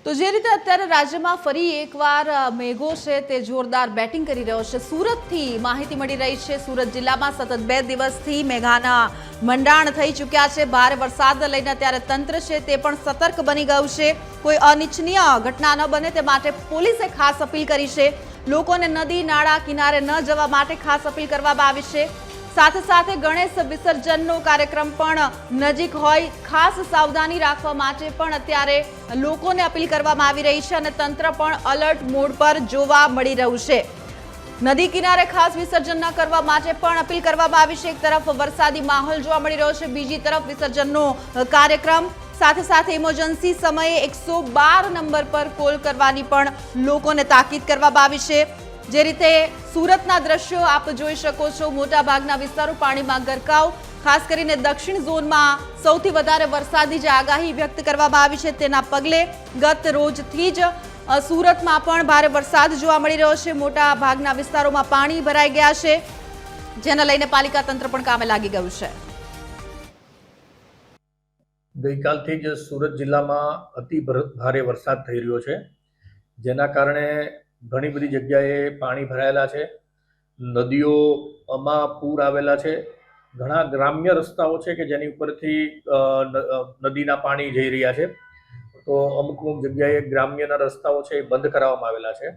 તો જે રીતે અત્યારે રાજ્યમાં ફરી એકવાર મેઘો છે તે જોરદાર બેટિંગ કરી રહ્યો છે। સુરતથી માહિતી મળી રહી છે, સુરત જિલ્લામાં સતત 2 દિવસથી મેઘાના મંડાણ થઈ ચૂક્યા છે। ભારે વરસાદ લઈને અત્યારે તંત્ર છે તે પણ સતર્ક બની ગયું છે। કોઈ અનિચ્છનીય ઘટના ન બને તે માટે પોલીસે ખાસ અપીલ કરી છે। લોકોને નદી નાળા કિનારે ન જવા માટે ખાસ અપીલ કરવામાં આવી છે। સાથે સાથે ગણેશ વિસર્જનનો કાર્યક્રમ પણ નજીક હોય, ખાસ સાવધાની રાખવા માટે પણ અત્યારે લોકોને અપીલ કરવામાં આવી રહી છે અને તંત્ર પણ અલર્ટ મોડ પર જોવા મળી રહ્યું છે। નદી કિનારે ખાસ વિસર્જન ન કરવા માટે પણ અપીલ કરવામાં આવી છે। એક તરફ વરસાદી માહોલ જોવા મળી રહ્યો છે, બીજી તરફ વિસર્જનનો કાર્યક્રમ, સાથે સાથે ઇમરજન્સી સમયે 112 નંબર પર કોલ કરવાની પણ લોકોને તાકીદ કરવામાં આવી છે। જે રીતે સુરતના દ્રશ્યો આપ જોઈ શકો છો, મોટા ભાગના વિસ્તારો પાણીમાં ગરકાવ, ખાસ કરીને દક્ષિણ ઝોનમાં સૌથી વધારે વરસાદની જે આગાહી વ્યક્ત કરવામાં આવી છે તેના પગલે ગત રોજથી જ સુરતમાં પણ ભારે વરસાદ જોવા મળી રહ્યો છે। મોટા ભાગના વિસ્તારોમાં પાણી ભરાઈ ગયા છે, જેને લઈને પાલિકા તંત્ર પણ કામે લાગી ગયું છે। ગઈકાલથી જ સુરત જિલ્લામાં અતિ ભારે વરસાદ થઈ રહ્યો છે, જેના કારણે ઘણી બધી જગ્યાએ પાણી ભરાયેલા છે, નદીઓમાં પૂર આવેલા છે, ઘણા ગ્રામ્ય રસ્તાઓ છે કે જેની ઉપરથી નદીના પાણી જઈ રહ્યા છે, તો અમુક જગ્યાએ ગ્રામ્યના રસ્તાઓ છે એ બંધ કરાવવામાં આવેલા છે।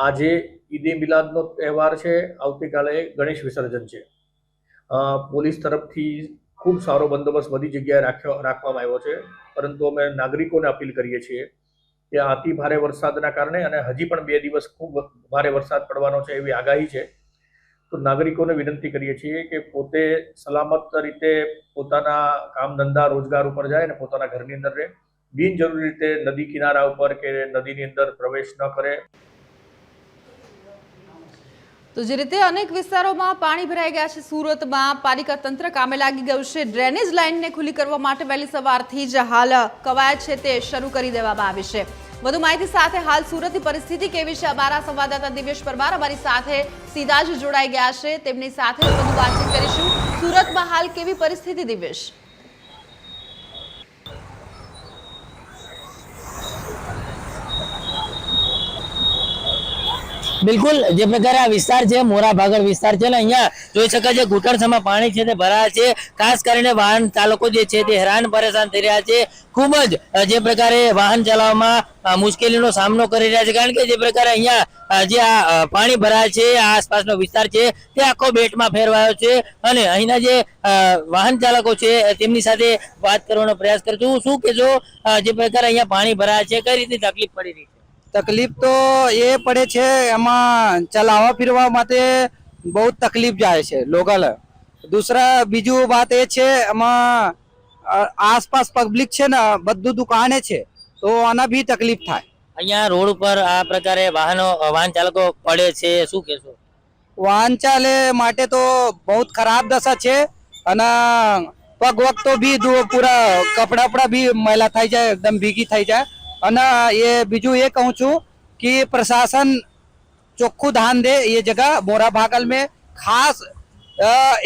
આજે ઈદે મિલાદનો તહેવાર છે, આવતીકાલે ગણેશ વિસર્જન છે। પોલીસ તરફથી ખૂબ સારો બંદોબસ્ત બધી જગ્યાએ રાખવામાં આવ્યો છે, પરંતુ અમે નાગરિકોને અપીલ કરીએ છીએ કે અતિ ભારે વરસાદના કારણે અને હજી પણ 2 દિવસ ખૂબ ભારે વરસાદ પડવાનો છે એવી આગાહી છે, તો નાગરિકોને વિનંતી કરીએ છીએ કે પોતે સલામત રીતે પોતાના કામ ધંધા રોજગાર ઉપર જાય અને પોતાના ઘરની અંદર રહે, બિનજરૂરી રીતે નદી કિનારા ઉપર કે નદીની અંદર પ્રવેશ ન કરે। તો જે રીતે અનેક વિસ્તારોમાં પાણી ભરાઈ ગયા છે, સુરતમાં પાલિકા તંત્ર કામે લાગી ગયું છે। ડ્રેનેજ લાઇનને ખુલ્લી કરવા માટે વહેલી સવારથી જ હાલ કવાયત છે તે શરૂ કરી દેવામાં આવી છે। વધુ માહિતી સાથે હાલ સુરતની પરિસ્થિતિ કેવી છે, અમારા સંવાદદાતા દિવ્યેશ પરમાર અમારી સાથે સીધા જ જોડાઈ ગયા છે, તેમની સાથે વધુ વાતચીત કરીશું। સુરતમાં હાલ કેવી પરિસ્થિતિ, દિવ્યેશ? બિલકુલ, જે પ્રકારે આ વિસ્તાર છે મોરા ભાગળ વિસ્તાર છે ને, અહીંયા જોઈ શકાય છે ઘૂંટણસમાં પાણી છે તે ભરાયા છે। ખાસ કરીને વાહન ચાલકો જે છે તે હેરાન પરેશાન થઈ રહ્યા છે, ખૂબ જ જે પ્રકારે વાહન ચલાવવામાં મુશ્કેલીનો સામનો કરી રહ્યા છે, કારણ કે જે પ્રકારે અહીંયા જે આ પાણી ભરાય છે, આ આસપાસનો વિસ્તાર છે તે આખો બેટમાં ફેરવાયો છે અને અહીંના જે વાહન ચાલકો છે તેમની સાથે વાત કરવાનો પ્રયાસ કરશું। શું કહેશો, જે પ્રકારે અહીંયા પાણી ભરાય છે કઈ રીતની તકલીફ પડી રહી છે? तकलीफ तो ये पड़े छे, एमां चलावा फिरवा माटे बहुत तकलीफ जाए छे लोकल। दूसरा बीजू बात ये छे, एमां आसपास पब्लिक छे ने बधु दुकाने छे तो आना भी तकलीफ थाय। અહીંયા રોડ ઉપર આ પ્રકારે વાહન ચાલકો પડે છે, શું કહેશો? वाहन चाले माटे तो बहुत खराब दशा छे અને पग वग तो भी पूरा कपड़ा वपड़ा भी मैला થઈ જાય, एकदम भीगी થઈ જાય। અને ये बीजू ये कहूँ छू कि प्रशासन ચોખ્ખું ध्यान दे ये जगह मोरा भागल में, खास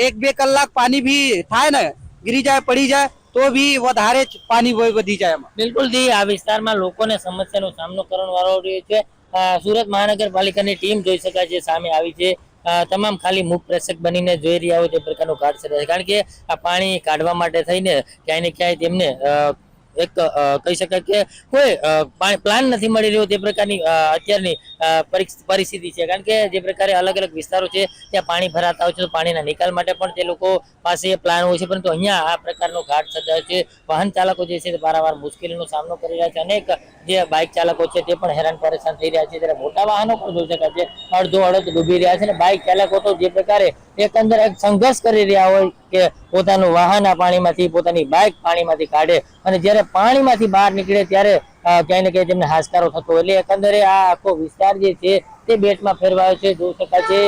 1-2 કલાક पानी भी थाय ने गिरी जाए पड़ी जाए तो भी વધારે પાણી વધી જાય। બિલકુલ જી, આ વિસ્તારમાં લોકોને સમસ્યાનો સામનો કરવાનો વારો રહ્યો છે। સુરત મહાનગરપાલિકાની ટીમ જોઈ શકાય છે સામે આવી છે, તમામ ખાલી મુખ પ્રેક્ષક બનીને જોઈ રહ્યા હોય તે પ્રકારનો ઘાટ છે, કારણ કે આ પાણી કાઢવા માટે થઈને ક્યાંય ને ક્યાંય તેમને એક કહી શકાય કે કોઈ પ્લાન નથી મળી રહ્યો તે પ્રકારની અત્યારની પરિસ્થિતિ છે, કારણ કે જે પ્રકારે અલગ અલગ વિસ્તારો છે ત્યાં પાણી ભરાતા હોય છે, તો પાણીના નિકાલ માટે પણ તે લોકો પાસે પ્લાન હોય છે, પરંતુ અહીંયા આ પ્રકારનો ઘાટ સર્જાયો છે। વાહન ચાલકો જે છે તે વારંવાર મુશ્કેલીનો સામનો કરી રહ્યા છે, અનેક જે બાઇક ચાલકો છે તે પણ હેરાન પરેશાન થઈ રહ્યા છે, ત્યારે મોટા વાહનો પણ જોઈ શકાય છે અડધો અડધ ડૂબી રહ્યા છે અને બાઇક ચાલકો તો જે પ્રકારે એકંદર એક સંઘર્ષ કરી રહ્યા હોય કે પોતાનું વાહન આ પાણીમાંથી, પોતાની બાઇક પાણીમાંથી કાઢે અને જ્યારે પાણીમાંથી બહાર નીકળે ત્યારે ક્યાંય ને ક્યાંય તેમને હાશકારો થતો હોય, એટલે એકંદરે આ આખો વિસ્તાર જે છે તે બેટમાં ફેરવાયો છે। જોઈ શકાય છે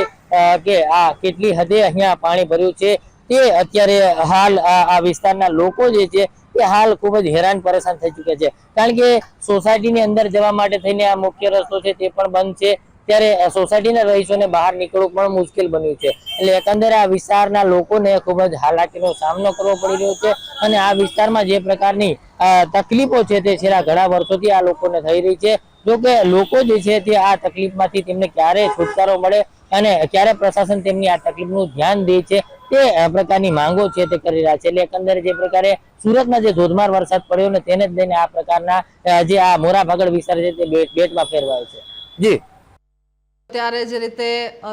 કે આ કેટલી હદે અહીંયા પાણી ભર્યું છે, તે અત્યારે હાલ આ વિસ્તારના લોકો જે છે તે હાલ ખૂબ જ હેરાન પરેશાન થઈ ચૂક્યા છે, કારણ કે સોસાયટીની અંદર જવા માટે થઈને આ મુખ્ય રસ્તો છે તે પણ બંધ છે, ત્યારે સોસાયટીના રહીશોને બહાર નીકળવું પણ મુશ્કેલ બન્યું છે. એટલે એકંદરે આ વિસ્તારના લોકોને ખૂબ જ હાલાકીનો સામનો કરવો પડી રહ્યો છે અને આ વિસ્તારમાં જે પ્રકારની તકલીફો છે તે છેલ્લા ઘણા વર્ષોથી આ લોકોને થઈ રહી છે. જો કે લોકો જે છે તે આ તકલીફમાંથી તેમને ક્યારે છુટકારો મળે અને ક્યારે પ્રશાસન તેમની આ તકલીફનું ધ્યાન દે છે તે પ્રકારની માંગો છે તે કરી રહ્યા છે. એટલે એકંદરે જે પ્રકારે સુરતમાં જે ધોધમાર વરસાદ પડ્યો ને તેને જ લઈને આ પ્રકારના જે આ મોરાભાગળ વિસ્તાર છે તે બેટમાં ફેરવાયો છે. જી ત્યારે જે રીતે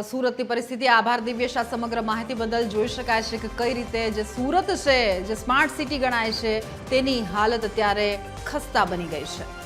સુરતની પરિસ્થિતિ, આભાર દિવ્યેશ. આ સમગ્ર માહિતી બદલ જોઈ શકાય છે કે કઈ રીતે જે સુરત છે જે સ્માર્ટ સિટી ગણાય છે તેની હાલત અત્યારે ખસ્તા બની ગઈ છે.